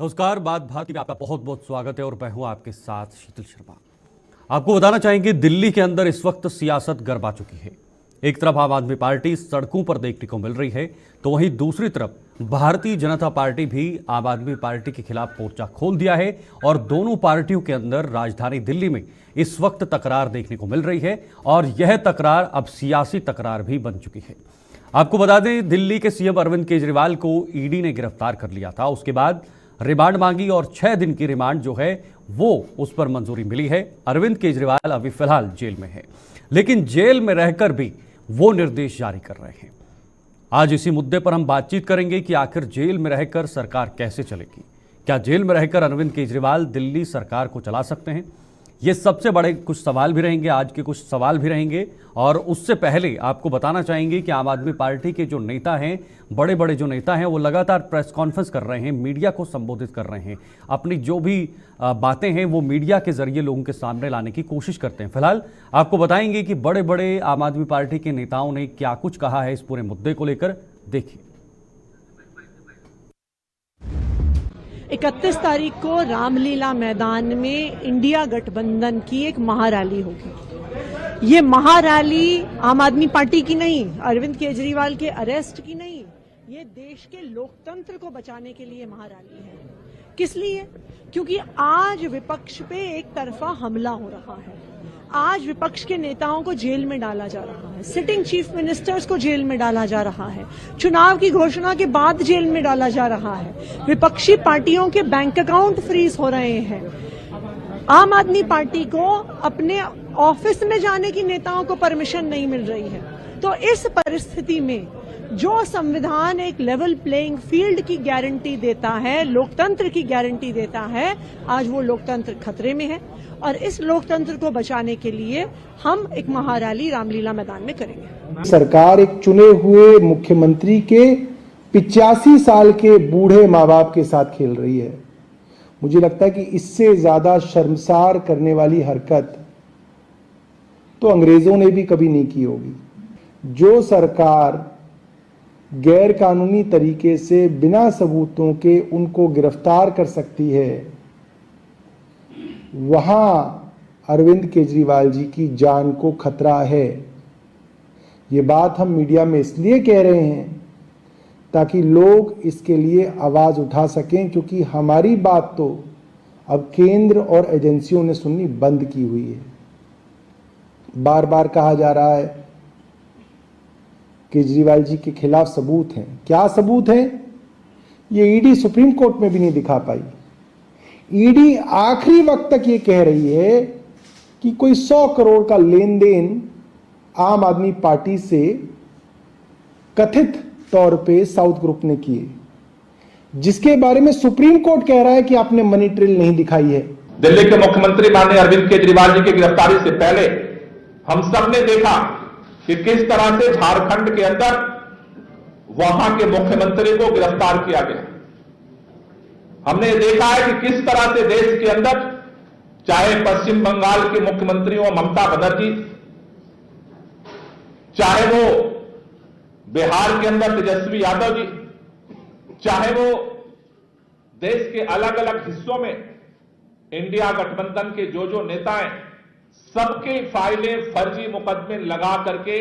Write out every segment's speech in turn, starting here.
नमस्कार, बात भारती में आपका बहुत बहुत स्वागत है और मैं हूं आपके साथ शीतल शर्मा। आपको बताना चाहेंगे, दिल्ली के अंदर इस वक्त सियासत गरमा चुकी है। एक तरफ आम आदमी पार्टी सड़कों पर देखने को मिल रही है, तो वहीं दूसरी तरफ भारतीय जनता पार्टी भी आम आदमी पार्टी के खिलाफ मोर्चा खोल दिया है और दोनों पार्टियों के अंदर राजधानी दिल्ली में इस वक्त तकरार देखने को मिल रही है और यह तकरार अब सियासी तकरार भी बन चुकी है। आपको बता दें, दिल्ली के सीएम अरविंद केजरीवाल को ईडी ने गिरफ्तार कर लिया था। उसके बाद रिमांड मांगी और 6 दिन की रिमांड जो है वो उस पर मंजूरी मिली है। अरविंद केजरीवाल अभी फिलहाल जेल में है, लेकिन जेल में रहकर भी वो निर्देश जारी कर रहे हैं। आज इसी मुद्दे पर हम बातचीत करेंगे कि आखिर जेल में रहकर सरकार कैसे चलेगी। क्या जेल में रहकर अरविंद केजरीवाल दिल्ली सरकार को चला सकते हैं? ये सबसे बड़े कुछ सवाल भी रहेंगे, आज के कुछ सवाल भी रहेंगे। और उससे पहले आपको बताना चाहेंगे कि आम आदमी पार्टी के जो नेता हैं, बड़े बड़े जो नेता हैं, वो लगातार प्रेस कॉन्फ्रेंस कर रहे हैं, मीडिया को संबोधित कर रहे हैं, अपनी जो भी बातें हैं वो मीडिया के जरिए लोगों के सामने लाने की कोशिश करते हैं। फिलहाल आपको बताएंगे कि बड़े बड़े आम आदमी पार्टी के नेताओं ने क्या कुछ कहा है इस पूरे मुद्दे को लेकर। देखिए, 31 तारीख को रामलीला मैदान में इंडिया गठबंधन की एक महारैली होगी। ये महारैली आम आदमी पार्टी की नहीं, अरविंद केजरीवाल के अरेस्ट की नहीं, ये देश के लोकतंत्र को बचाने के लिए महारैली है। किस लिए? क्योंकि आज विपक्ष पे एक तरफा हमला हो रहा है। आज विपक्ष के नेताओं को जेल में डाला जा रहा है, सिटिंग चीफ मिनिस्टर्स को जेल में डाला जा रहा है, चुनाव की घोषणा के बाद जेल में डाला जा रहा है, विपक्षी पार्टियों के बैंक अकाउंट फ्रीज हो रहे हैं, आम आदमी पार्टी को अपने ऑफिस में जाने की नेताओं को परमिशन नहीं मिल रही है। तो इस परिस्थिति में जो संविधान एक लेवल प्लेइंग फील्ड की गारंटी देता है, लोकतंत्र की गारंटी देता है, आज वो लोकतंत्र खतरे में है। और इस लोकतंत्र को बचाने के लिए हम एक महारैली रामलीला मैदान में करेंगे। सरकार एक चुने हुए मुख्यमंत्री के 85 साल के बूढ़े माँ बाप के साथ खेल रही है। मुझे लगता है कि इससे ज्यादा शर्मसार करने वाली हरकत तो अंग्रेजों ने भी कभी नहीं की होगी। जो सरकार गैर कानूनी तरीके से बिना सबूतों के उनको गिरफ्तार कर सकती है, वहां अरविंद केजरीवाल जी की जान को खतरा है। ये बात हम मीडिया में इसलिए कह रहे हैं ताकि लोग इसके लिए आवाज उठा सकें, क्योंकि हमारी बात तो अब केंद्र और एजेंसियों ने सुननी बंद की हुई है। बार बार कहा जा रहा है केजरीवाल जी के खिलाफ सबूत हैं। क्या सबूत हैं? ये ईडी सुप्रीम कोर्ट में भी नहीं दिखा पाई। ईडी आखिरी वक्त तक ये कह रही है कि कोई 100 करोड़ का लेन देन आम आदमी पार्टी से कथित तौर पे साउथ ग्रुप ने किए, जिसके बारे में सुप्रीम कोर्ट कह रहा है कि आपने मनी ट्रेल नहीं दिखाई है। दिल्ली के मुख्यमंत्री माननीय अरविंद केजरीवाल जी की गिरफ्तारी से पहले हम सब ने देखा कि किस तरह से झारखंड के अंदर वहां के मुख्यमंत्री को गिरफ्तार किया गया। हमने देखा है कि किस तरह से देश के अंदर, चाहे पश्चिम बंगाल के मुख्यमंत्री हो ममता बनर्जी, चाहे वो बिहार के अंदर तेजस्वी यादव जी, चाहे वो देश के अलग अलग हिस्सों में इंडिया गठबंधन के जो नेता हैं, सबके फाइलें फर्जी मुकदमे लगा करके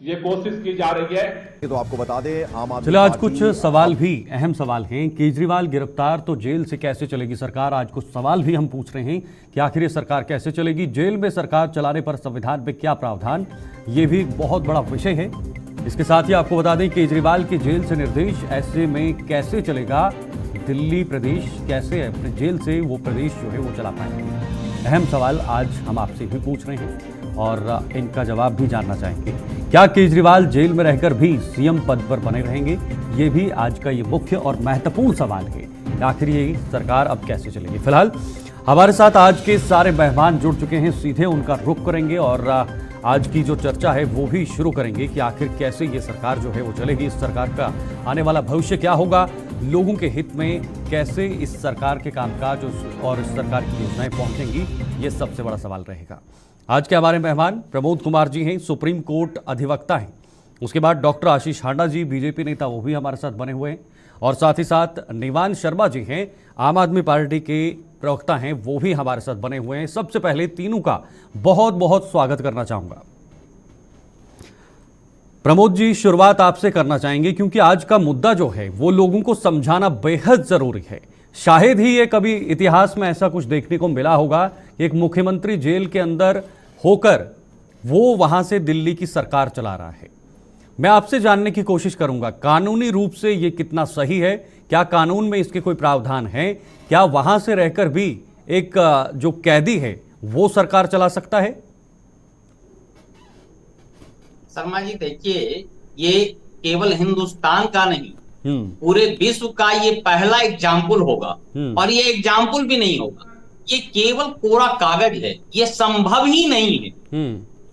ये कोशिश की जा रही है। तो आपको बता दें, आम आदमी चलिए आज कुछ सवाल भी, अहम सवाल हैं। केजरीवाल गिरफ्तार तो जेल से कैसे चलेगी सरकार? आज कुछ सवाल भी हम पूछ रहे हैं कि आखिर ये सरकार कैसे चलेगी, जेल में सरकार चलाने पर संविधान में क्या प्रावधान, ये भी बहुत बड़ा विषय है। इसके साथ ही आपको बता दें, केजरीवाल के जेल से निर्देश, ऐसे में कैसे चलेगा दिल्ली प्रदेश, कैसे अपने जेल से वो प्रदेश जो है वो चला पाएंगे? अहम सवाल आज हम आपसे भी पूछ रहे हैं और इनका जवाब भी जानना चाहेंगे। क्या केजरीवाल जेल में रहकर भी सीएम पद पर बने रहेंगे? ये भी आज का ये मुख्य और महत्वपूर्ण सवाल है कि आखिर ये सरकार अब कैसे चलेगी। फिलहाल हमारे साथ आज के सारे मेहमान जुड़ चुके हैं, सीधे उनका रुख करेंगे और आज की जो चर्चा है वो भी शुरू करेंगे कि आखिर कैसे ये सरकार जो है वो चलेगी, इस सरकार का आने वाला भविष्य क्या होगा, लोगों के हित में कैसे इस सरकार के कामकाज और इस सरकार की योजनाएं पहुंचेंगी, ये सबसे बड़ा सवाल रहेगा। आज के हमारे मेहमान प्रमोद कुमार जी हैं, सुप्रीम कोर्ट अधिवक्ता हैं। उसके बाद डॉक्टर आशीष हांडा जी, बीजेपी नेता, वो भी हमारे साथ बने हुए हैं। और साथ ही साथ निवान शर्मा जी हैं, आम आदमी पार्टी के प्रवक्ता हैं, वो भी हमारे साथ बने हुए हैं। सबसे पहले तीनों का बहुत बहुत स्वागत करना चाहूंगा। प्रमोद जी, शुरुआत आपसे करना चाहेंगे क्योंकि आज का मुद्दा जो है वो लोगों को समझाना बेहद जरूरी है। शायद ही ये कभी इतिहास में ऐसा कुछ देखने को मिला होगा कि एक मुख्यमंत्री जेल के अंदर होकर वो वहां से दिल्ली की सरकार चला रहा है। मैं आपसे जानने की कोशिश करूंगा, कानूनी रूप से ये कितना सही है? क्या कानून में इसके कोई प्रावधान है? क्या वहां से रहकर भी एक जो कैदी है वो सरकार चला सकता है? शर्मा जी, देखिए, ये केवल हिंदुस्तान का नहीं, पूरे विश्व का ये पहला एग्जाम्पल होगा। और ये एग्जाम्पल भी नहीं होगा, ये केवल कोरा कागज है। ये संभव ही नहीं है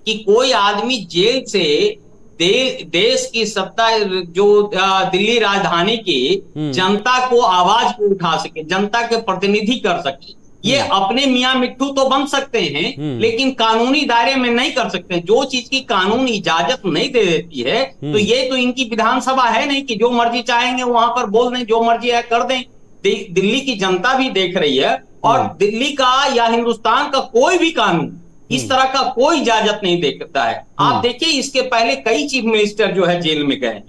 कि कोई आदमी जेल से देश की सत्ता, जो दिल्ली राजधानी की जनता को आवाज को उठा सके, जनता के प्रतिनिधि कर सके। ये अपने मियां मिट्ठू तो बन सकते हैं, लेकिन कानूनी दायरे में नहीं कर सकते। जो चीज की कानून इजाजत नहीं दे देती है, तो ये तो इनकी विधानसभा है नहीं कि जो मर्जी चाहेंगे वहां पर बोल दें, जो मर्जी है कर दें। दिल्ली की जनता भी देख रही है, और दिल्ली का या हिंदुस्तान का कोई भी कानून इस तरह का कोई इजाजत नहीं देता है। आप देखिए, इसके पहले कई चीफ मिनिस्टर जो है जेल में गए।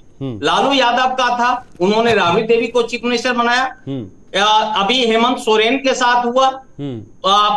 लालू यादव का था, उन्होंने राबड़ी देवी को चीफ मिनिस्टर बनाया। अभी हेमंत सोरेन के साथ हुआ,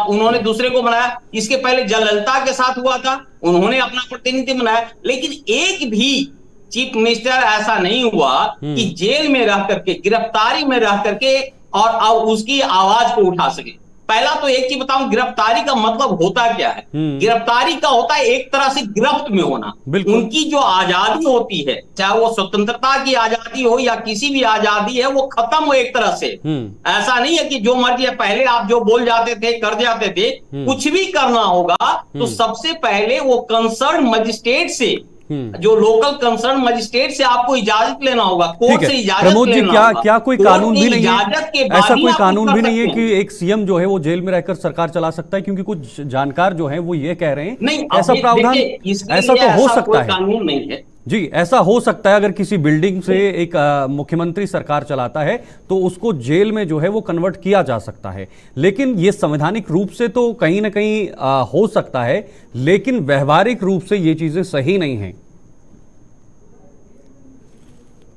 उन्होंने दूसरे को बनाया। इसके पहले जयललिता के साथ हुआ था, उन्होंने अपना प्रतिनिधि बनाया। लेकिन एक भी चीफ मिनिस्टर ऐसा नहीं हुआ कि जेल में रह करके, गिरफ्तारी में रह करके और उसकी आवाज को उठा सके। पहला तो एक चीज बताऊं, गिरफ्तारी का मतलब होता क्या है? गिरफ्तारी का होता है एक तरह से गिरफ्त में होना। उनकी जो आजादी होती है, चाहे वो स्वतंत्रता की आजादी हो या किसी भी आजादी है, वो खत्म हो एक तरह से। ऐसा नहीं है कि जो मर्जी है, पहले आप जो बोल जाते थे, कर जाते थे। कुछ भी करना होगा तो सबसे पहले वो कंसर्न मजिस्ट्रेट से, जो लोकल कंसर्न मजिस्ट्रेट से आपको इजाजत लेना होगा, कोर्ट से इजाजत प्रमोद जी, लेना होगा। क्या कोई कानून भी नहीं है, ऐसा कोई कानून भी नहीं है हैं कि एक सीएम जो है वो जेल में रहकर सरकार चला सकता है? क्योंकि कुछ जानकार जो है वो ये कह रहे हैं नहीं, ऐसा प्रावधान, ऐसा तो हो सकता है। कानून नहीं है जी, ऐसा हो सकता है। अगर किसी बिल्डिंग से एक मुख्यमंत्री सरकार चलाता है तो उसको जेल में जो है वो कन्वर्ट किया जा सकता है। लेकिन ये संवैधानिक रूप से तो कहीं ना कहीं हो सकता है, लेकिन व्यवहारिक रूप से ये चीजें सही नहीं है।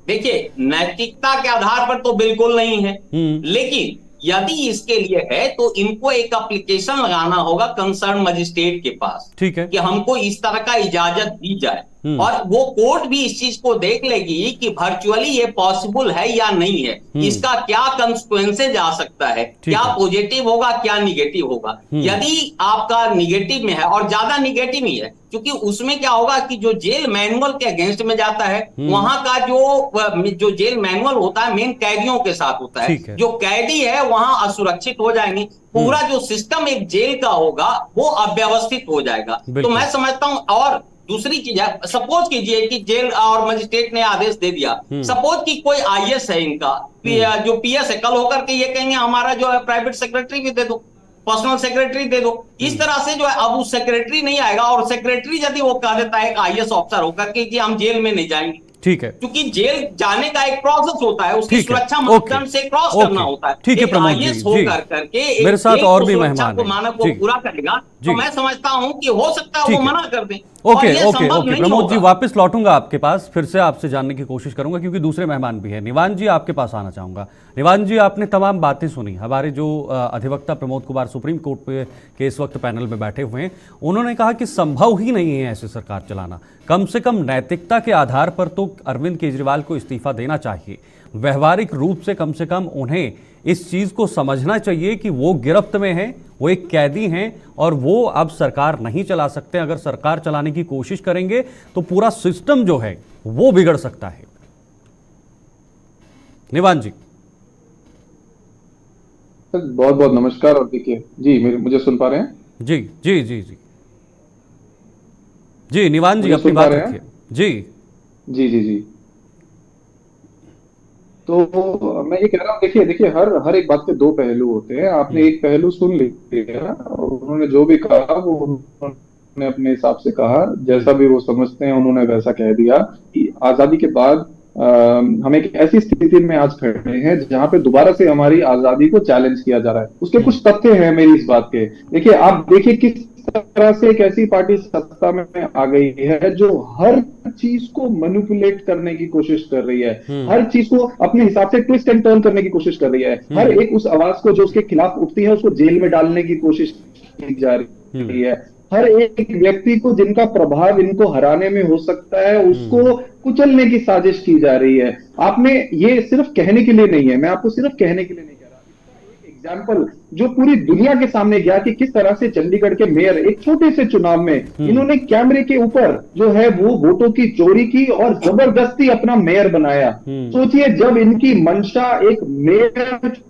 देखिए, नैतिकता के आधार पर तो बिल्कुल नहीं है, लेकिन यदि इसके लिए है तो इनको एक एप्लीकेशन लगाना होगा कंसर्न मजिस्ट्रेट के पास, ठीक है, कि हमको इस तरह का इजाजत दी जाए। और वो कोर्ट भी इस चीज को देख लेगी कि वर्चुअली ये पॉसिबल है या नहीं है, इसका क्या कंसिक्वेंसेज आ सकता है, क्या पॉजिटिव होगा, क्या निगेटिव होगा। यदि आपका निगेटिव में है, और ज्यादा निगेटिव ही है, क्योंकि उसमें क्या होगा कि जो जेल मैनुअल के अगेंस्ट में जाता है, वहां का जो जेल मैनुअल होता है मेन कैदियों के साथ होता है। जो कैदी है वहां असुरक्षित हो जाएंगे, पूरा जो सिस्टम एक जेल का होगा वो अव्यवस्थित हो जाएगा। तो मैं समझता हूं। और दूसरी चीज है, सपोज कीजिए कि जेल और मजिस्ट्रेट ने आदेश दे दिया, सपोज कि कोई आईएएस है इनका, जो पीएस है, कल होकर के ये कहेंगे हमारा जो है प्राइवेट सेक्रेटरी भी दे दो, पर्सनल सेक्रेटरी दे दो। इस तरह से जो है अब उस सेक्रेटरी नहीं आएगा, और सेक्रेटरी यदि वो कह देता है आईएएस ऑफिसर होकर के कि हम जेल में नहीं जाएंगे, ठीक है, क्योंकि जेल जाने का एक प्रोसेस होता है, उसकी सुरक्षा मानदंड से क्रॉस करना होता है। ठीक है प्रमोद जी, मेरे साथ और भी मेहमान हैं, मानक को पूरा करेगा, तो मैं समझता हूं कि हो सकता है वो मना कर दें। ओके प्रमोद जी, वापस लौटूंगा आपके पास, फिर से आपसे जानने की कोशिश करूंगा क्योंकि दूसरे मेहमान भी हैं। निवान जी, आपके पास आना चाहूंगा। निवान जी, आपने तमाम बातें सुनी। हमारे जो अधिवक्ता प्रमोद कुमार सुप्रीम कोर्ट पे के इस वक्त पैनल में बैठे हुए हैं, उन्होंने कहा कि संभव ही नहीं है ऐसे सरकार चलाना। कम से कम नैतिकता के आधार पर तो अरविंद केजरीवाल को इस्तीफा देना चाहिए। व्यवहारिक रूप से कम उन्हें इस चीज को समझना चाहिए कि वो गिरफ्त में हैं, वो एक कैदी हैं और वो अब सरकार नहीं चला सकते। अगर सरकार चलाने की कोशिश करेंगे तो पूरा सिस्टम जो है वो बिगड़ सकता है। निवान जी, बहुत बहुत नमस्कार। और देखिए जी, मुझे सुन पा रहे हैं? जी जी जी जी जी निवान जी, अपनी बात रखिए। जी जी जी जी तो मैं ये कह रहा हूँ, देखिए हर एक बात के दो पहलू होते हैं। आपने एक पहलू सुन लिया, उन्होंने जो भी कहा वो उन्होंने अपने हिसाब से कहा, जैसा भी वो समझते हैं उन्होंने वैसा कह दिया कि आजादी के बाद हम एक ऐसी स्थिति में आज खड़े हैं जहां पे दोबारा से हमारी आजादी को चैलेंज किया जा रहा है। उसके कुछ तथ्य हैं मेरी इस बात के। देखिए, आप देखिए किस तरह से एक ऐसी पार्टी सत्ता में आ गई है जो हर चीज को मैनिपुलेट करने की कोशिश कर रही है, हर चीज को अपने हिसाब से ट्विस्ट एंड टर्न करने की कोशिश कर रही है, हर एक उस आवाज को जो उसके खिलाफ उठती है उसको जेल में डालने की कोशिश की जा रही है, हर एक व्यक्ति को जिनका प्रभाव इनको हराने में हो सकता है उसको कुचलने की साजिश की जा रही है। आपने ये सिर्फ कहने के लिए नहीं है, मैं आपको सिर्फ कहने के लिए नहीं कह रहा, इसका एक एग्जाम्पल जो पूरी दुनिया के सामने गया कि किस तरह से चंडीगढ़ के मेयर एक छोटे से चुनाव में इन्होंने कैमरे के ऊपर जो है वो वोटों की चोरी की और जबरदस्ती अपना मेयर बनाया। सोचिए, जब इनकी मंशा एक मेयर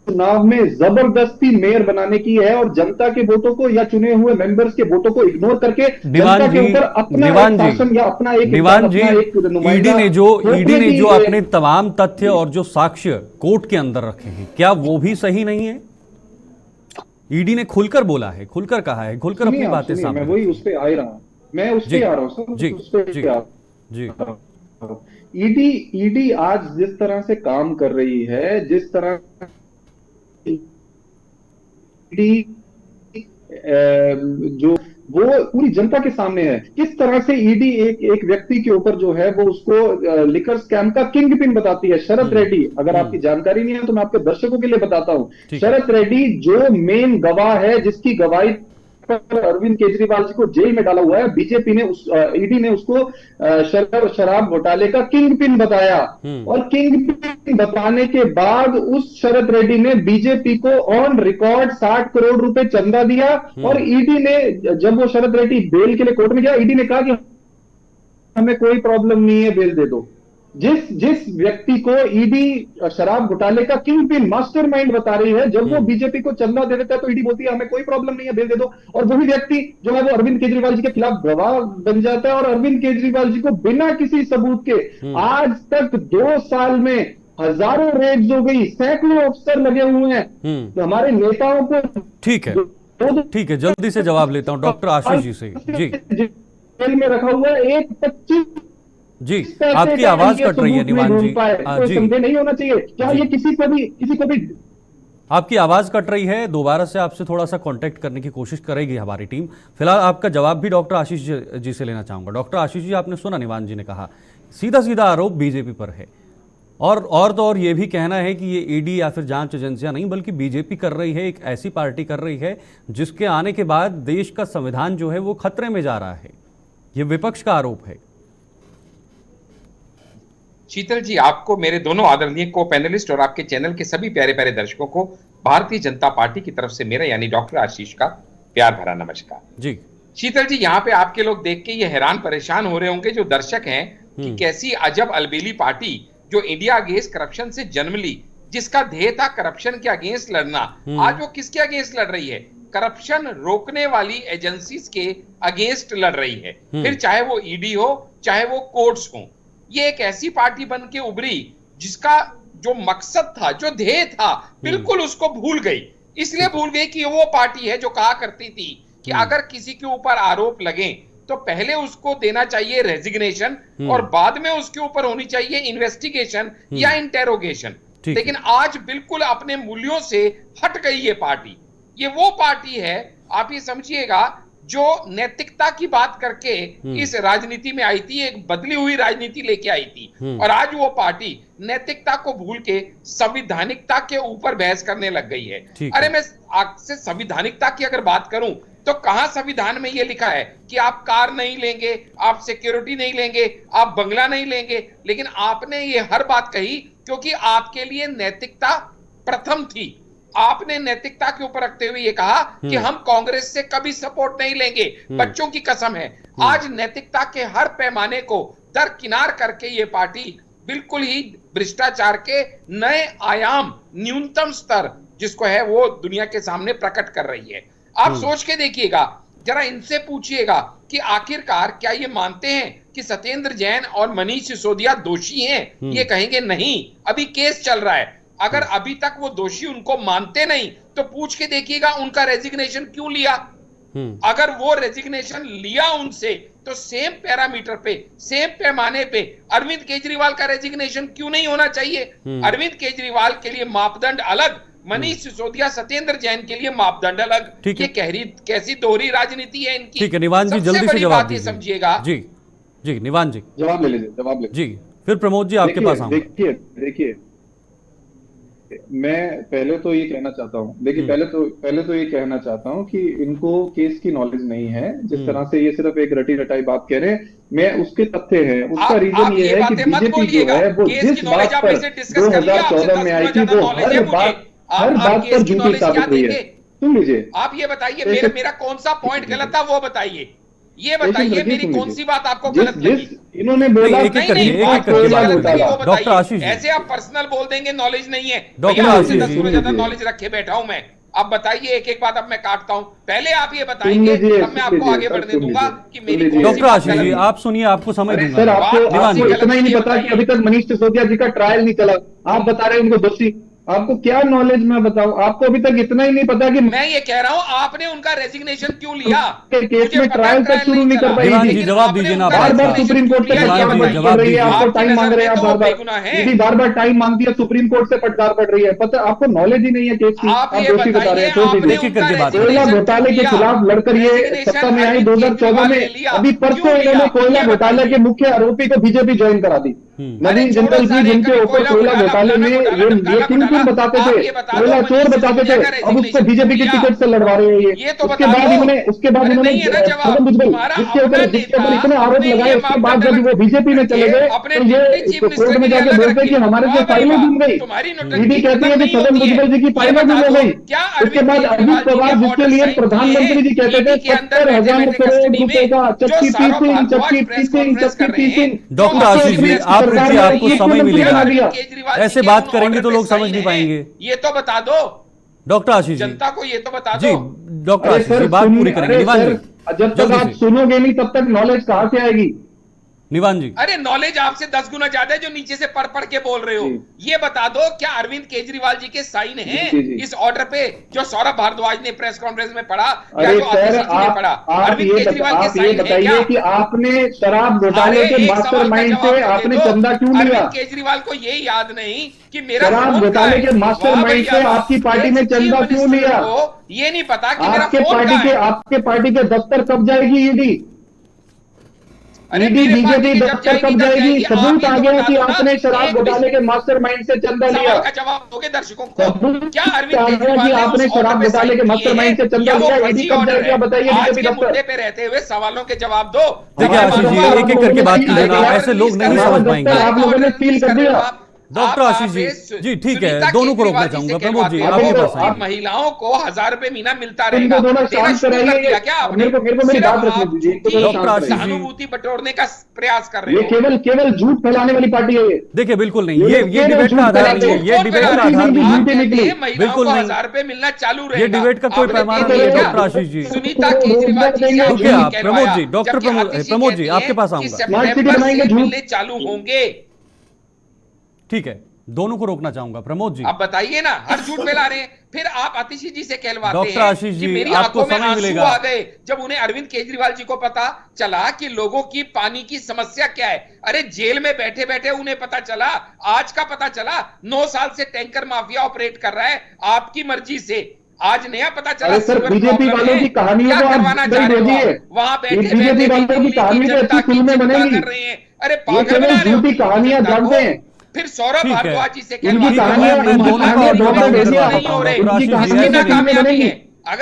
चुनाव में जबरदस्ती मेयर बनाने की है और जनता के वोटों को या चुने हुए मेंबर्स के वोटों को इग्नोर करके जनता के ऊपर अपना एक शासन या अपना एक ईडी ने जो अपने तमाम तथ्य और जो साक्ष्य कोर्ट के अंदर रखे हैं, क्या वो भी सही नहीं है? ईडी ने खुलकर बोला है, खुलकर कहा है, खुलकर अपनी बातें सामने। मैं वही उस पे आ रहा हूं, मैं उस पे आ रहा हूं सर, उस पे आ रहा हूं। ईडी आज जिस तरह से काम कर रही है, जिस तरह जो वो पूरी जनता के सामने है, किस तरह से ईडी एक व्यक्ति के ऊपर जो है वो उसको लिकर स्कैम का किंग पिन बताती है। शरद रेड्डी, अगर आपकी जानकारी नहीं है तो मैं आपके दर्शकों के लिए बताता हूं। शरद रेड्डी जो मेन गवाह है, जिसकी गवाही पर अरविंद केजरीवाल जी को जेल में डाला हुआ है, बीजेपी ने ईडी ने उसको शराब घोटाले का किंग पिन बताया और किंग पिन बताने के बाद उस शरद रेड्डी ने बीजेपी को ऑन रिकॉर्ड 60 करोड़ रुपए चंदा दिया और ईडी ने, जब वो शरद रेड्डी बेल के लिए कोर्ट में गया, ईडी ने कहा कि हमें कोई प्रॉब्लम नहीं है, बेल दे दो। जिस व्यक्ति को ईडी शराब घोटाले का किंग पिन मास्टरमाइंड बता रही है, जब वो बीजेपी को चंदा दे देता है तो ईडी बोलती है हमें कोई प्रॉब्लम नहीं है, बेल दे दो। और वही व्यक्ति जो है वो अरविंद केजरीवाल जी के खिलाफ गवाह बन जाता है और अरविंद केजरीवाल जी को बिना किसी सबूत के आज तक 2 साल में हजारों रेड्स हो गई, सैकड़ों अफसर लगे हुए हैं, तो हमारे नेताओं को। ठीक है, जल्दी से जवाब लेता हूं डॉक्टर आशीष जी से। जी, जेल में रखा हुआ है एक 25 जी, आपकी आवाज कट रही है निवान जी। जी, नहीं होना चाहिए क्या ये किसी को भी आपकी आवाज कट रही है, दोबारा से आपसे थोड़ा सा कांटेक्ट करने की कोशिश करेगी हमारी टीम। फिलहाल आपका जवाब भी डॉक्टर आशीष जी से लेना चाहूंगा। डॉक्टर आशीष जी, आपने सुना निवान जी ने कहा, सीधा सीधा आरोप बीजेपी पर है और तो और ये भी कहना है कि ये ईडी या फिर जांच एजेंसियां नहीं बल्कि बीजेपी कर रही है, एक ऐसी पार्टी कर रही है जिसके आने के बाद देश का संविधान जो है वो खतरे में जा रहा है। ये विपक्ष का आरोप है। शीतल जी, आपको, मेरे दोनों आदरणीय को पैनलिस्ट और आपके चैनल के सभी प्यारे प्यारे दर्शकों को भारतीय जनता पार्टी की तरफ से मेरा यानी डॉक्टर आशीष का प्यार भरा नमस्कार। जी शीतल जी, यहाँ पे आपके लोग देख के ये हैरान परेशान हो रहे होंगे जो दर्शक हैं कि कैसी अजब अलबेली पार्टी जो इंडिया अगेंस्ट करप्शन से जन्म ली, जिसका ध्येय था करप्शन के अगेंस्ट लड़ना, आज वो किसके अगेंस्ट लड़ रही है? करप्शन रोकने वाली एजेंसीज के अगेंस्ट लड़ रही है। फिर चाहे वो ईडी हो, चाहे वो कोर्ट्स हो। ये एक ऐसी पार्टी बन के उभरी जिसका जो मकसद था, जो ध्येय था, बिल्कुल उसको भूल गई। इसलिए भूल गई कि वो पार्टी है जो कहा करती थी कि अगर किसी के ऊपर आरोप लगे तो पहले उसको देना चाहिए रेजिग्नेशन और बाद में उसके ऊपर होनी चाहिए इन्वेस्टिगेशन या इंटेरोगेशन। लेकिन आज बिल्कुल अपने मूल्यों से हट गई ये पार्टी। ये वो पार्टी है, आप ये समझिएगा, जो नैतिकता की बात करके इस राजनीति में आई थी, एक बदली हुई राजनीति लेके आई थी। और आज वो पार्टी नैतिकता को भूल के संवैधानिकता के ऊपर बहस करने लग गई है। अरे मैं आपसे संवैधानिकता की अगर बात करूं तो कहां संविधान में ये लिखा है कि आप कार नहीं लेंगे, आप सिक्योरिटी नहीं लेंगे, आप बंगला नहीं लेंगे? लेकिन आपने ये हर बात कही क्योंकि आपके लिए नैतिकता प्रथम थी। आपने नैतिकता के ऊपर रखते हुए ये कहा कि हम कांग्रेस से कभी सपोर्ट नहीं लेंगे, बच्चों की कसम है। आज नैतिकता के हर पैमाने को दरकिनार करके ये पार्टी बिल्कुल ही भ्रष्टाचार के नए आयाम, न्यूनतम स्तर जिसको है वो दुनिया के सामने प्रकट कर रही है। आप सोच के देखिएगा, जरा इनसे पूछिएगा कि आखिरकार क्या ये मानते हैं कि सत्येंद्र जैन और मनीष सिसोदिया दोषी हैं? ये कहेंगे नहीं, अभी केस चल रहा है। अगर अभी तक वो दोषी उनको मानते नहीं तो पूछ के देखिएगा उनका रेजिग्नेशन क्यों लिया? अगर वो रेजिग्नेशन लिया उनसे तो सेम पैरामीटर पे, सेम पैमाने पे अरविंद केजरीवाल का रेजिग्नेशन क्यों नहीं होना चाहिए? अरविंद केजरीवाल के लिए मापदंड अलग, मनीष सिसोदिया, सत्येंद्र जैन के लिए मापदंड अलग। ये कैसी दोहरी राजनीति है इनकी? ठीक है निवान जी, जल्दी से जवाब दीजिए। समझिएगा जी जी निवान जी जवाब ले लीजिए जी, फिर प्रमोद जी आपके पास आऊंगा। देखिए मैं पहले तो ये कहना चाहता हूँ, देखिए पहले तो ये कहना चाहता हूँ कि इनको केस की नॉलेज नहीं है। जिस तरह से ये सिर्फ एक रटी रटाई बात कह रहे हैं, मैं उसके तथ्य है, उसका रीजन ये है कि बीजेपी जो है वो जिस बात पर 2014 में आई थी वो हर बात पर झूठी साबित हुई है। सुन लीजिए, आप ये बताइए मेरा कौन सा पॉइंट गलत था वो बताइए, ये बताइए मेरी कौन सी बात आपको गलत लगी? इन्होंने बोला डॉक्टर आशीष, ऐसे आप पर्सनल बोल देंगे नॉलेज नहीं है। डॉक्टर आशीष, 10 गुना ज्यादा नॉलेज रखे बैठा हूं मैं। अब बताइए एक एक बात, अब मैं काटता हूं, पहले आप ये बताएंगे तब मैं आपको आगे बढ़ने दूंगा कि मेरी डॉक्टर आशीष जी आप सुनिए, आपको समझ दूंगा। सर आपको इतना ही नहीं पता कि अभी तक मनीष सिसोदिया जी का ट्रायल नहीं चला, आप बता रहे हैं उनको दोषी। आपको क्या नॉलेज मैं बताऊं, आपको अभी तक इतना ही नहीं पता कि मैं ये कह रहा हूं आपने उनका रेजिग्नेशन क्यों लिया? केस में ट्रायल तक शुरू नहीं कर पाई। जवाब दीजिए ना, बार बार सुप्रीम कोर्ट से पड़ रही है, आपको टाइम मांग रहे हैं, आप बार बार टाइम मांगती है, सुप्रीम कोर्ट से फटकार पड़ रही है। पता आपको नॉलेज ही नहीं है केस की, आप दोषी बता रहे हैं। कोयला घोटाले के खिलाफ लड़कर ये सत्ता में आई 2014 में, अभी परसों इन्होंने कोयला घोटाले के मुख्य आरोपी को बीजेपी ज्वाइन करा दी। नवीन जिंदल जी जिनके ऊपर कोयला घोटाले में ये किंग बताते थे, कोयला चोर बताते थे, अब उसको बीजेपी की टिकट से लड़वा रहे हैं ये। उसके बाद इन्होंने छगन भुजबल जिसके ऊपर इतने आरोप लगाए, उसके बाद जब वो बीजेपी में चले गए तो ये कोर्ट में जाके बोलते कि हमारे से फाइलें गुम गई। ईडी कहती है कि छगन भुजबल जी की फाइलें गुम हो गई। उसके बाद अजित पवार जिसके लिए प्रधानमंत्री जी कहते थे 70,000 करोड़ रुपए का चक्की पीसिंग। डॉक्टर आशीष जी आप रुकिए, आपको समय मिलेगा, ऐसे बात करेंगे तो लोग समझ नहीं पाएंगे। ये तो बता दो डॉक्टर आशीष जी, जनता को ये तो बता जी दो। डॉक्टर आशीष जी बात पूरी करेंगे। निवान जी जब तक आप सुनोगे नहीं तब तक नॉलेज कहां से आएगी? निवान जी अरे नॉलेज आपसे 10 गुना ज्यादा है जो नीचे से पढ़ के बोल रहे हो। ये बता दो क्या अरविंद केजरीवाल जी के साइन हैं इस ऑर्डर पे जो सौरभ भारद्वाज ने प्रेस कॉन्फ्रेंस में पढ़ा? अरे सर आप ये बताइए कि आपने शराब घोटाले के मास्टरमाइंड से आपने चंदा क्यों लिया? अरविंद केजरीवाल को ये याद नहीं कि मेरा शराब घोटाले के मास्टरमाइंड से आपकी पार्टी ने चंदा क्यों लिया? ये नहीं पता कि आपके पार्टी के दफ्तर कब जाएगी ईडी? ईडी बीजेपी दफ्तर कब जाएगी? सबूत आ गया कि आपने शराब घोटाले के मास्टरमाइंड से चंदा लिया। जवाब दोगे दर्शकों को? क्या अरविंद केजरीवाल कि आपने शराब घोटाले के मास्टरमाइंड से चंदा लिया? ईडी कब जाएगी बताइए बीजेपी दफ्तर? मुद्दे पे रहते हुए सवालों के जवाब दो। देखिए आशीष जी एक एक करके बात कीजिए ना, ऐसे लोग नहीं समझ पाएंगे। आप लोगों ने फील कर दिया। डॉक्टर आशीष जी ठीक है, दोनों को रोकना चाहूंगा। प्रमोद जी आपके पास आइए। महिलाओं को 1000 रुपए महीना मिलता रहेगा। मेरे को मेरी बात रखने दीजिए। डॉक्टर आशीष जी सहानुभूति बटोरने का प्रयास कर रहे हो। ये केवल झूठ फैलाने वाली पार्टी है ये। देखिए बिल्कुल नहीं, ये डिबेट का आधार नहीं है, ये डिबेट का आधार नहीं है, बिल्कुल नहीं। 1000 रुपए मिलना चालू रहेगा। ये डिबेट का कोई पैमाना नहीं है। डॉक्टर आशीष जी सुनीता केजरीवाल रुकिए आप। प्रमोद जी, डॉक्टर प्रमोद जी आपके पास आऊंगा। मिलने चालू होंगे। ठीक है, दोनों को रोकना चाहूंगा। प्रमोद जी अब बताइए ना, हर झूठ फैला रहे हैं, फिर आप आतिशी जी से कहलवाते हैं। डॉक्टर आशीष जी मेरी आंखों में आंसू आ गए जब उन्हें अरविंद केजरीवाल जी को पता चला कि लोगों की पानी की समस्या क्या है। अरे जेल में बैठे बैठे उन्हें पता चला, आज का पता चला। 9 साल से टैंकर माफिया ऑपरेट कर रहा है आपकी मर्जी से, आज नया पता चला। सर बीजेपी वालों की कहानियों को करवाना चाह रहे हो वहां बैठे बीजेपी वालों की कहानी में अच्छी फिल्में बनेंगी। अरे पागल बना रहे हो झूठी कहानियां जानते हैं। फिर सौरभ भारद्वाज जी से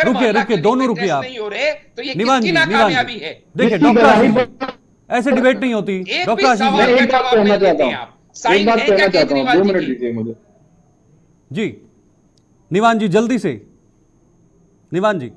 रुकिए दोनों रुकिए आप। नहीं हो रहे तो ये निवान जी नाकामयाबी है। देखिए डॉक्टर आशीष जी ऐसे डिबेट नहीं होती। डॉक्टर आशीष जी एक बात कहना चाहता हूँ, 2 मिनट दीजिए मुझे। जी निवान जी जल्दी से। निवान जी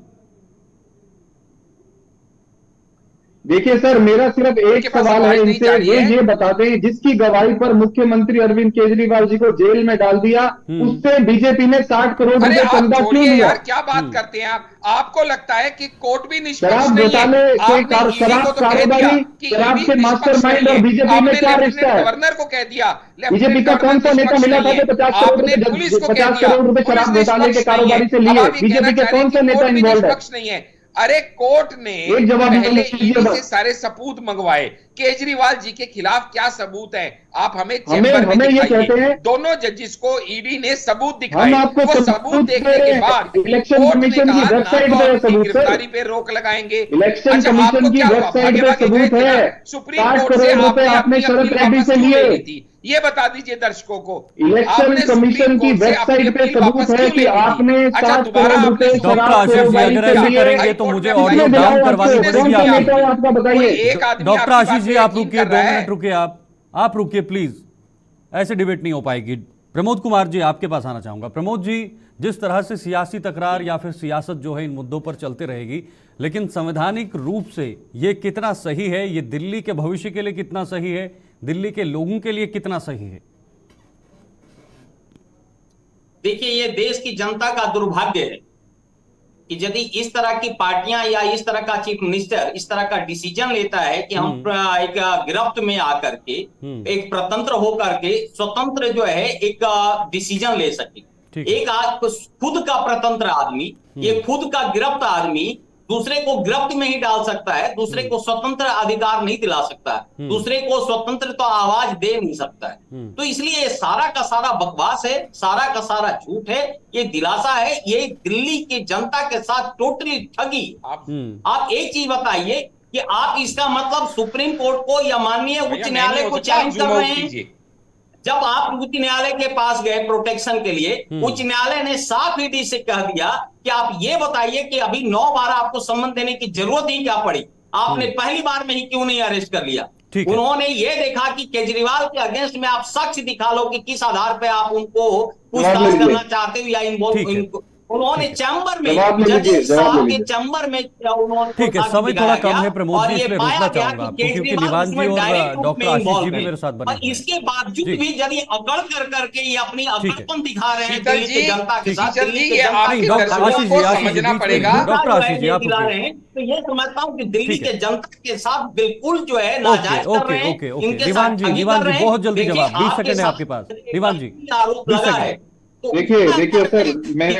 देखिए सर, मेरा सिर्फ एक सवाल है इनसे, ये बता दें जिसकी गवाही पर मुख्यमंत्री अरविंद केजरीवाल जी को जेल में डाल दिया, उससे बीजेपी ने 60 करोड़ रुपए चंदा क्यों लिया? यार क्या बात करते हैं आप? आपको लगता है कि कोर्ट भी निष्पक्ष शराब घोटाले के शराब कारोबारी, शराब के मास्टरमाइंड और बीजेपी में क्या रिश्ता है? गवर्नर को कह दिया, बीजेपी का कौन सा नेता मिला था जो 50 करोड़ रुपए शराब घोटाले के कारोबारी से लिए? बीजेपी के कौन सा नेता इन्वॉल्व है? नहीं है। अरे कोर्ट ने एक जवाब पहले दीजिए ईडी बस। से सारे सबूत मंगवाए। केजरीवाल जी के खिलाफ क्या सबूत है, आप हमें चैम्बर में हमें ये दिखाइए। कहते हैं, दोनों जजेस को ईडी ने सबूत दिखाए, हम आपको वो सबूत सबूत दे देखने रहे के हैं। बाद इलेक्शन कोर्ट ने कमीशन की कहा ना वेबसाइट तो पे है आपकी सबूत, सर। गिरफ्तारी पे रोक लगाएंगे। इलेक्शन अच्छा, कमीशन आपको की क्या हुआ, वेबसाइट भागे पे भागे गए सबूत थे ना है। सुप्रीम 60 कोर्ट से, करोड़ रुपए आपने आपने अपनी शरद अपील रेड्डी वापस से क्यों लिए। ले ली थी, ये बता दीजिए दर्शकों को। इलेक्शन आपने कमीशन सुप्रीम की कोर्ट से अपनी वेबसाइट पे अपील सबूत वापस है क्यों कि ले ली थी? आपने अच्छा, 60 दोबारा करोड़ आपने रुपए सुप्रीम डॉक्टर शराब आशीष जी, कारोबारी अगर से ऐसा लिए। करेंगे तो मुझे किसने ऑडियो दिलाया डाउन आपको? करवानी कौन पड़ेगी सा आपकी। नेता है आपका, कोई बताइए। एक आदमी डॉक्टर आपकी आशीष बात जी, पे आप यकीन रुकिए, कर 2 रहा है। मिनट रुकिए, आप रुकिए प्लीज, ऐसे डिबेट नहीं हो पाएगी। प्रमोद कुमार जी, आपके पास आना चाहूंगा। प्रमोद जी, जिस तरह से सियासी तकरार या फिर सियासत जो है इन मुद्दों पर चलते रहेगी, लेकिन संवैधानिक रूप से ये कितना सही है, ये दिल्ली के भविष्य के लिए कितना सही है, दिल्ली के लोगों के लिए कितना सही है? देखिए, ये देश की जनता का दुर्भाग्य है कि यदि इस तरह की पार्टियां या इस तरह का चीफ मिनिस्टर इस तरह का डिसीजन लेता है कि हम एक गिरफ्त में आकर के एक स्वतंत्र होकर के स्वतंत्र जो है एक डिसीजन ले सके। एक खुद का स्वतंत्र आदमी, ये खुद का गिरफ्त आदमी दूसरे को गिरफ्त में ही डाल सकता है, दूसरे को स्वतंत्र अधिकार नहीं दिला सकता है, दूसरे को स्वतंत्र तो आवाज दे नहीं सकता है। तो इसलिए ये सारा का सारा बकवास है, सारा का सारा झूठ है, ये दिलासा है, ये दिल्ली की जनता के साथ टोटली ठगी। आप एक चीज बताइए कि आप इसका मतलब सुप्रीम कोर्ट को या माननीय उच्च न्यायालय को चैलेंज कर रहे हैं। जब आप उच्च न्यायालय के पास गए प्रोटेक्शन के लिए, उच्च न्यायालय ने साफ ईडी से कह दिया कि आप ये बताइए कि अभी 9 बार आपको सम्मन देने की जरूरत ही क्या पड़ी, आपने पहली बार में ही क्यों नहीं अरेस्ट कर लिया। उन्होंने ये देखा कि केजरीवाल के अगेंस्ट में आप साक्ष्य दिखा लो कि किस आधार पे आप उनको पूछताछ करना चाहते हो या इन्वॉल्व। उन्होंने चैम्बर में, जजेस साहब के चैम्बर में उन्होंने, ठीक है, समय थोड़ा कम है प्रमोद जी, इसलिए रुकना चाहूंगा आपको, क्योंकि निवान जी और डॉक्टर आशीष जी भी मेरे साथ बने हैं। इसके बावजूद भी यदि अकड़ कर करके ये अपनी अकड़पन दिखा रहे हैं दिल्ली की जनता के साथ, दिल्ली के जनता के डॉक्टर आशीष जी, समझना पड़ेगा। डॉक्टर आशीष जी, आप दिला रहे हैं, तो ये समझता हूँ कि दिल्ली के जनता के साथ बिल्कुल जो है नाजायज कर रहे हैं। ओके, निवान जी, बहुत जल्दी जवाब, 20 सेकंड है आपके पास। निवान जी, आरोप लगा है। देखिए सर, मैं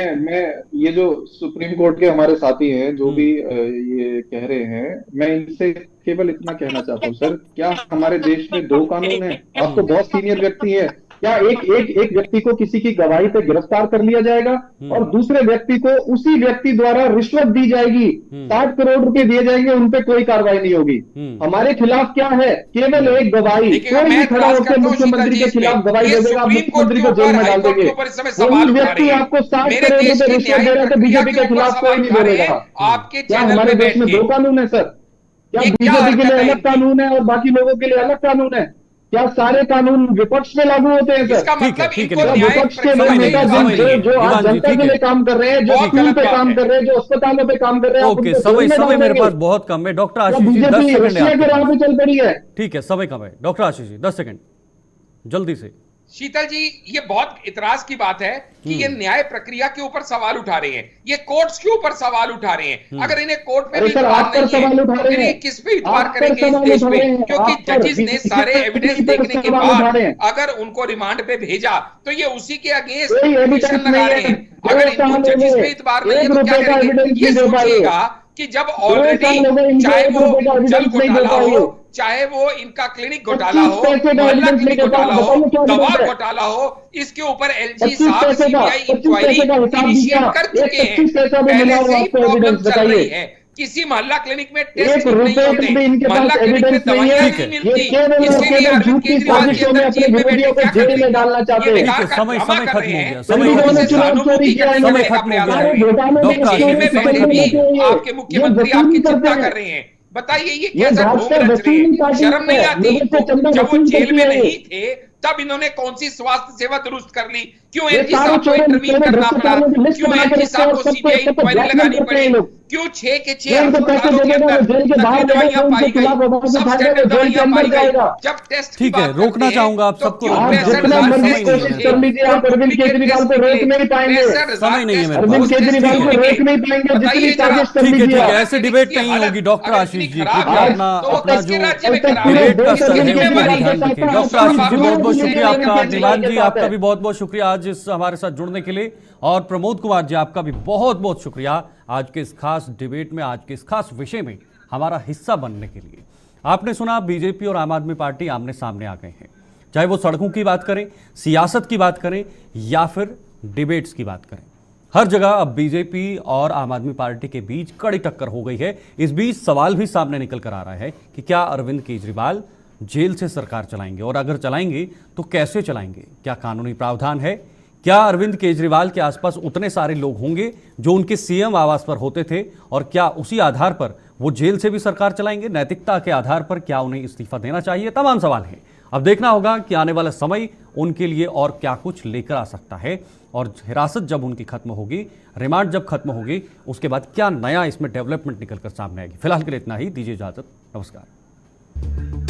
ये जो सुप्रीम कोर्ट के हमारे साथी हैं जो भी ये कह रहे हैं, मैं इनसे केवल इतना कहना चाहता हूँ सर, क्या हमारे देश में 2 कानून हैं? आप तो बहुत सीनियर व्यक्ति हैं, क्या एक व्यक्ति को किसी की गवाही पे गिरफ्तार कर लिया जाएगा और दूसरे व्यक्ति को उसी व्यक्ति द्वारा रिश्वत दी जाएगी, 60 करोड़ रुपए दिए जाएंगे, उनपे कोई कार्रवाई नहीं होगी। हमारे खिलाफ क्या है? केवल एक गवाही, कोई भी खड़ा होकर मुख्यमंत्री के खिलाफ गवाही दे देगा, आप मुख्यमंत्री को जेल में डाल देंगे। वही व्यक्ति आपको 60 करोड़ रुपए रिश्वत दे रहा है, बीजेपी के खिलाफ कोई नहीं बोलेगा। क्या हमारे देश में 2 कानून है सर? क्या बीजेपी के लिए अलग कानून है और बाकी लोगों के लिए अलग कानून है? क्या सारे कानून विपक्ष में लागू होते हैं सर? ठीक है, विपक्ष के लोग नेता जो आज जनता के लिए काम कर रहे हैं, जो स्कूल पे काम कर रहे हैं, जो अस्पतालों पे काम कर रहे हैं, ओके, समय मेरे पास बहुत कम है। Doctor Ashish ji, 10 second Russia के राह पे चल पड़ी है। ठीक है, समय कम है। डॉक्टर आशीष जी, 10 सेकंड जल्दी से। शीतल जी, ये बहुत इतराज की बात है कि ये न्याय प्रक्रिया के ऊपर सवाल उठा रहे हैं, ये कोर्ट्स के ऊपर सवाल उठा रहे हैं। अगर इन्हें कोर्ट में भी इतबार नहीं है, फिर ये किस पे इतबार करेंगे इस देश पे? क्योंकि जजेस ने सारे एविडेंस देखने के बाद अगर उनको रिमांड पे भेजा तो ये उसी के अगेंस्ट पिटीशन लगा रहे हैं। अगर इनको जजेस पे इतबार नहीं है तो क्या करेंगे? ये सोचिएगा कि जब ऑलरेडी चाहे वो जल घोटाला हो, चाहे वो इनका क्लिनिक घोटाला हो, मोहल्ला क्लिनिक घोटाला हो, दवा घोटाला हो, इसके ऊपर एलजी साहब सीबीआई इंक्वायरी इनिशिएट कर चुके हैं। पहले से ही प्रॉब्लम चल रही है। किसी मोहल्ला क्लिनिक में टेस्ट नहीं होते, मोहल्ला क्लिनिक में दवाइयां नहीं मिलती, इसके लिए अरविंद केजरीवाल जी अंदर जेल में बैठे क्या करते हैं? समय खत्म हो गया, समय खत्म हो गया। आपके मुख्यमंत्री आपकी चिंता कर रहे हैं, बताइए ये कैसा ढोंग रच रहे हैं? शर्म नहीं आती इनको? जब वो जेल में नहीं थे तब इन्होंने कौन सी स्वास्थ्य सेवा दुरुस्त कर ली? क्यों एलजी साहब को इंटरवीन करना पड़ा? क्यों एलजी साहब को सीबीआई इंक्वायरी लगानी पड़ी? क्यों 6 के 6 अस्पतालों के अंदर नकली दवाइयां पाई गई? सब स्टैंडर्ड दवाइयां पाई गई। जब टेस्ट ठीक है, रोकना चाहूंगा आप सबको। आप अरविंद केजरीवाल को रोक नहीं पाएंगे, समय नहीं है मेरे अरविंद केजरीवाल को रोक नहीं पाएंगे, जितनी साजिश कर ठीक लीजिए। है, ऐसे डिबेट नहीं होगी। डॉक्टर आशीष जी, अपना जो डिबेट का स्तर है उसको ध्यान रखें। डॉक्टर आशीष जी, बहुत बहुत शुक्रिया आपका। निवान जी, आपका भी बहुत बहुत शुक्रिया आज इस हमारे साथ जुड़ने के लिए, और प्रमोद कुमार जी, आपका भी बहुत बहुत शुक्रिया आज के इस खास डिबेट में, आज के इस खास विषय में हमारा हिस्सा बनने के लिए। आपने सुना बीजेपी और आम आदमी पार्टी आमने सामने आ गए हैं, चाहे वो सड़कों की बात करें, सियासत की बात करें या फिर डिबेट्स की बात करें। हर जगह अब बीजेपी और आम आदमी पार्टी के बीच कड़ी टक्कर हो गई है। इस बीच सवाल भी सामने निकल कर आ रहा है कि क्या अरविंद केजरीवाल जेल से सरकार चलाएंगे, और अगर चलाएंगे तो कैसे चलाएंगे, क्या कानूनी प्रावधान है, क्या अरविंद केजरीवाल के आसपास उतने सारे लोग होंगे जो उनके सीएम आवास पर होते थे, और क्या उसी आधार पर वो जेल से भी सरकार चलाएंगे, नैतिकता के आधार पर क्या उन्हें इस्तीफा देना चाहिए, तमाम सवाल हैं। अब देखना होगा कि आने वाला समय उनके लिए और क्या कुछ लेकर आ सकता है, और हिरासत जब उनकी खत्म होगी, रिमांड जब खत्म होगी, उसके बाद क्या नया इसमें डेवलपमेंट निकलकर सामने आएगी। फिलहाल के लिए इतना ही, दीजिए इजाजत, नमस्कार।